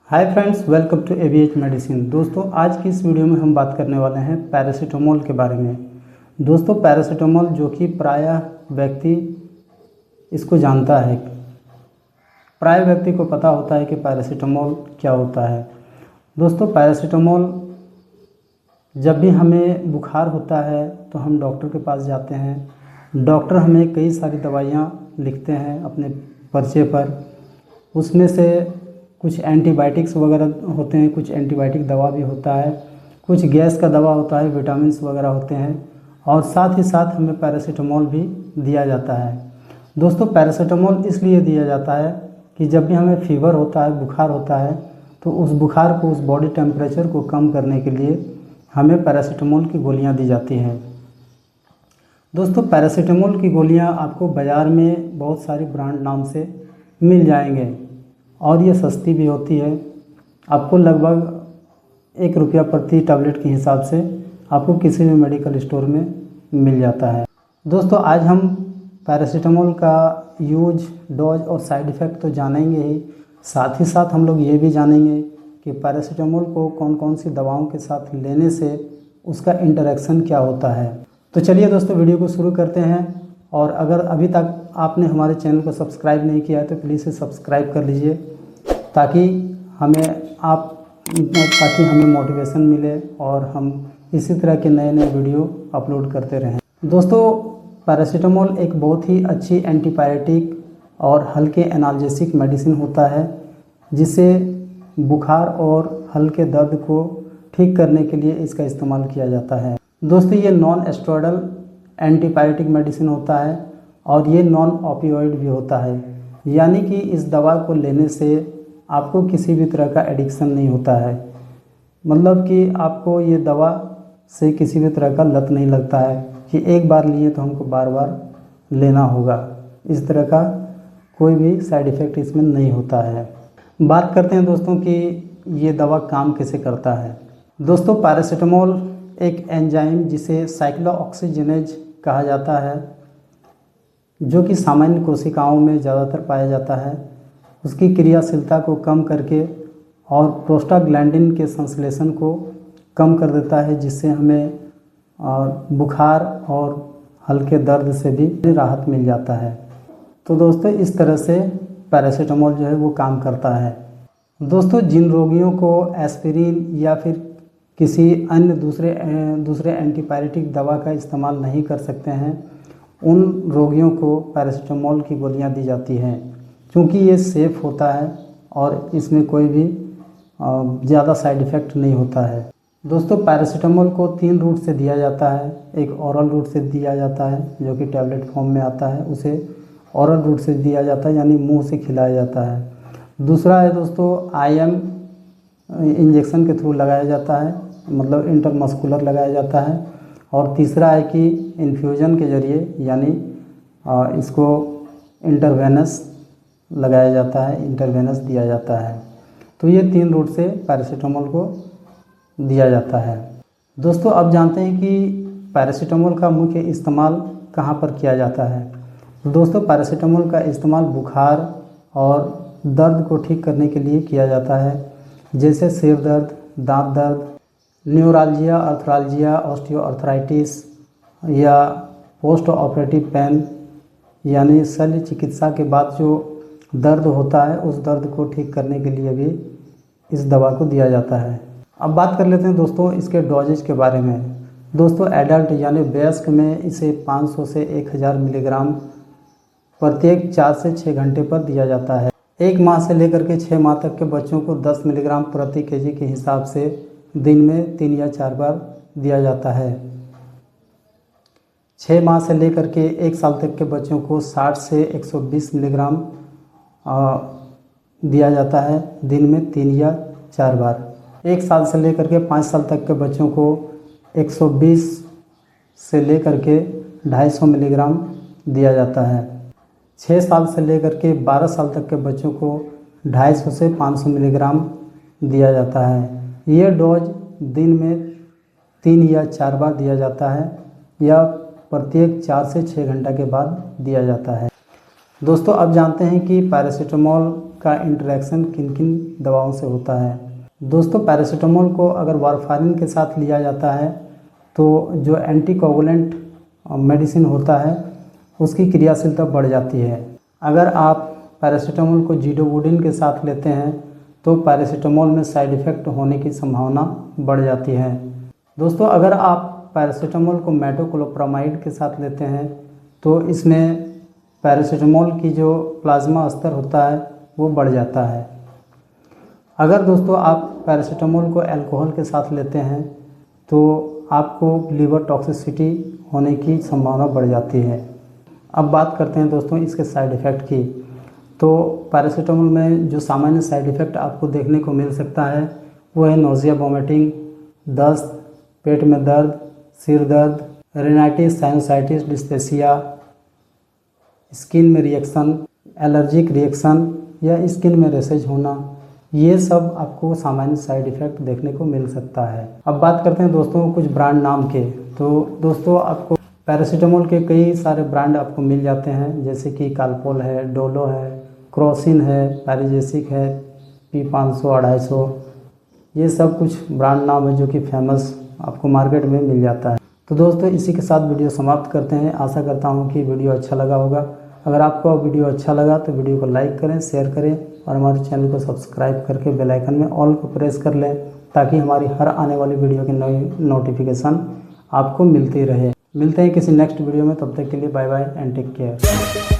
Hi friends, welcome to ABH medicine. दोस्तों, आज की इस वीडियो में हम बात करने वाले हैं पैरासीटामोल के बारे में। दोस्तों, पैरासीटामोल जो कि प्रायः व्यक्ति इसको जानता है, प्राय व्यक्ति को पता होता है कि पैरासीटामोल क्या होता है। दोस्तों, पैरासीटामोल जब भी हमें बुखार होता है तो हम डॉक्टर के पास जाते हैं। डॉक्टर हमें कई सारी दवाइयाँ लिखते हैं अपने पर्चे पर। उसमें से कुछ एंटीबायोटिक्स वगैरह होते हैं, कुछ एंटीबायोटिक दवा भी होता है, कुछ गैस का दवा होता है, विटामिन्स वगैरह होते हैं, और साथ ही साथ हमें पैरासीटामोल भी दिया जाता है। दोस्तों, पैरासीटामोल इसलिए दिया जाता है कि जब भी हमें फीवर होता है, बुखार होता है, तो उस बुखार को, उस बॉडी टेम्परेचर को कम करने के लिए हमें पैरासीटामोल की गोलियाँ दी जाती हैं। दोस्तों, पैरासीटामोल की गोलियाँ आपको बाज़ार में बहुत सारी ब्रांड नाम से मिल जाएंगे और ये सस्ती भी होती है। आपको लगभग ₹1 प्रति टैबलेट के हिसाब से आपको किसी भी मेडिकल स्टोर में मिल जाता है। दोस्तों, आज हम पैरासीटामोल का यूज, डोज और साइड इफ़ेक्ट तो जानेंगे ही, साथ ही साथ हम लोग ये भी जानेंगे कि पैरासीटामोल को कौन कौन सी दवाओं के साथ लेने से उसका इंटरेक्शन क्या होता है। तो चलिए दोस्तों, वीडियो को शुरू करते हैं। और अगर अभी तक आपने हमारे चैनल को सब्सक्राइब नहीं किया है तो प्लीज़ से सब्सक्राइब कर लीजिए, ताकि हमें मोटिवेशन मिले और हम इसी तरह के नए नए वीडियो अपलोड करते रहें। दोस्तों, पैरासीटामोल एक बहुत ही अच्छी एंटीपायरेटिक और हल्के एनाल्जेसिक मेडिसिन होता है, जिसे बुखार और हल्के दर्द को ठीक करने के लिए इसका इस्तेमाल किया जाता है। दोस्तों, ये नॉन स्टेरॉयडल एंटीपायरेटिक मेडिसिन होता है और ये नॉन ओपियोइड भी होता है, यानी कि इस दवा को लेने से आपको किसी भी तरह का एडिक्शन नहीं होता है। मतलब कि आपको ये दवा से किसी भी तरह का लत नहीं लगता है कि एक बार लिए तो हमको बार बार लेना होगा। इस तरह का कोई भी साइड इफ़ेक्ट इसमें नहीं होता है। बात करते हैं दोस्तों कि ये दवा काम कैसे करता है। दोस्तों, पैरासीटामोल एक एंजाइम जिसे साइक्लोऑक्सीजिनेज कहा जाता है, जो कि सामान्य कोशिकाओं में ज़्यादातर पाया जाता है, उसकी क्रियाशीलता को कम करके और प्रोस्टाग्लैंडिन के संश्लेषण को कम कर देता है, जिससे हमें बुखार और हल्के दर्द से भी राहत मिल जाता है। तो दोस्तों, इस तरह से पैरासीटामोल जो है वो काम करता है। दोस्तों, जिन रोगियों को एस्पिरिन या फिर किसी अन्य दूसरे एंटीपायरेटिक दवा का इस्तेमाल नहीं कर सकते हैं, उन रोगियों को पैरासीटामोल की गोलियां दी जाती हैं, क्योंकि ये सेफ़ होता है और इसमें कोई भी ज़्यादा साइड इफ़ेक्ट नहीं होता है। दोस्तों, पैरासीटामोल को 3 रूट से दिया जाता है। एक ओरल रूट से दिया जाता है, जो कि टैबलेट फॉर्म में आता है, उसे ओरल रूट से दिया जाता है, यानी मुंह से खिलाया जाता है। दूसरा है दोस्तों, IM इंजेक्शन के थ्रू लगाया जाता है, मतलब इंटरमस्कुलर लगाया जाता है। और तीसरा है कि इन्फ्यूजन के ज़रिए, यानी इसको इंटरवेनस लगाया जाता है, इंटरवेनस दिया जाता है। तो ये 3 रूट से पैरासीटामोल को दिया जाता है। दोस्तों, अब जानते हैं कि पैरासीटामोल का मुख्य इस्तेमाल कहाँ पर किया जाता है। दोस्तों, पैरासीटामोल का इस्तेमाल बुखार और दर्द को ठीक करने के लिए किया जाता है, जैसे सिर दर्द, दांत दर्द, न्यूराल्जिया, अर्थराल्जिया, ऑस्टियोआर्थराइटिस या पोस्ट ऑपरेटिव पेन, यानी शल्य चिकित्सा के बाद जो दर्द होता है, उस दर्द को ठीक करने के लिए भी इस दवा को दिया जाता है। अब बात कर लेते हैं दोस्तों इसके डोजेज के बारे में। दोस्तों, एडल्ट यानी वयस्क में इसे 500 से 1000 मिलीग्राम प्रत्येक 4 से 6 घंटे पर दिया जाता है। 1 माह से लेकर के 6 माह तक के बच्चों को 10 मिलीग्राम प्रति केजी के हिसाब से दिन में 3 या 4 बार दिया जाता है। 6 माह से लेकर के 1 साल तक के बच्चों को 60 से 120 मिलीग्राम दिया जाता है, दिन में 3 या 4 बार। 1 साल से लेकर के 5 साल तक के बच्चों को 120 से लेकर के 250 मिलीग्राम दिया जाता है। 6 साल से लेकर के 12 साल तक के बच्चों को 250 से 500 मिलीग्राम दिया जाता है। ये डोज दिन में 3 या 4 बार दिया जाता है, या प्रत्येक 4 से 6 घंटा के बाद दिया जाता है। दोस्तों, अब जानते हैं कि पैरासीटामोल का इंटरेक्शन किन किन दवाओं से होता है। दोस्तों, पैरासीटामोल को अगर वारफारिन के साथ लिया जाता है तो जो एंटीकोगुलेंट मेडिसिन होता है उसकी क्रियाशीलता बढ़ जाती है। अगर आप पैरासीटामोल को ज़िडोवुडिन के साथ लेते हैं तो पैरासीटामोल में साइड इफ़ेक्ट होने की संभावना बढ़ जाती है। दोस्तों, अगर आप पैरासीटामोल को मेटोक्लोप्रामाइड के साथ लेते हैं तो इसमें पैरासीटामोल की जो प्लाज्मा स्तर होता है वो बढ़ जाता है। अगर दोस्तों आप पैरासीटामोल को अल्कोहल के साथ लेते हैं तो आपको लीवर टॉक्सिसिटी होने की संभावना बढ़ जाती है। अब बात करते हैं दोस्तों इसके साइड इफ़ेक्ट की। तो पैरासीटामोल में जो सामान्य साइड इफ़ेक्ट आपको देखने को मिल सकता है वो है नोज़िया, वोमिटिंग, दस्त, पेट में दर्द, सिर दर्द, रिनाइटिस, साइनोसाइटिस, डिस्पेसिया, स्किन में रिएक्शन, एलर्जिक रिएक्शन या स्किन में रैशेज होना, ये सब आपको सामान्य साइड इफ़ेक्ट देखने को मिल सकता है। अब बात करते हैं दोस्तों कुछ ब्रांड नाम के। तो दोस्तों आपको पैरासीटामोल के कई सारे ब्रांड आपको मिल जाते हैं, जैसे कि कालपोल है, डोलो है, क्रोसिन है, पैराजेसिक है, P500, 250, ये सब कुछ ब्रांड नाम है जो कि फेमस आपको मार्केट में मिल जाता है। तो दोस्तों इसी के साथ वीडियो समाप्त करते हैं। आशा करता हूँ कि वीडियो अच्छा लगा होगा। अगर आपको वीडियो अच्छा लगा तो वीडियो को लाइक करें, शेयर करें और हमारे चैनल को सब्सक्राइब करके बेल आइकन में ऑल को प्रेस कर लें ताकि हमारी हर आने वाली वीडियो की नई नोटिफिकेशन आपको मिलती रहे। मिलते हैं किसी नेक्स्ट वीडियो में, तब तक के लिए bye bye and take care.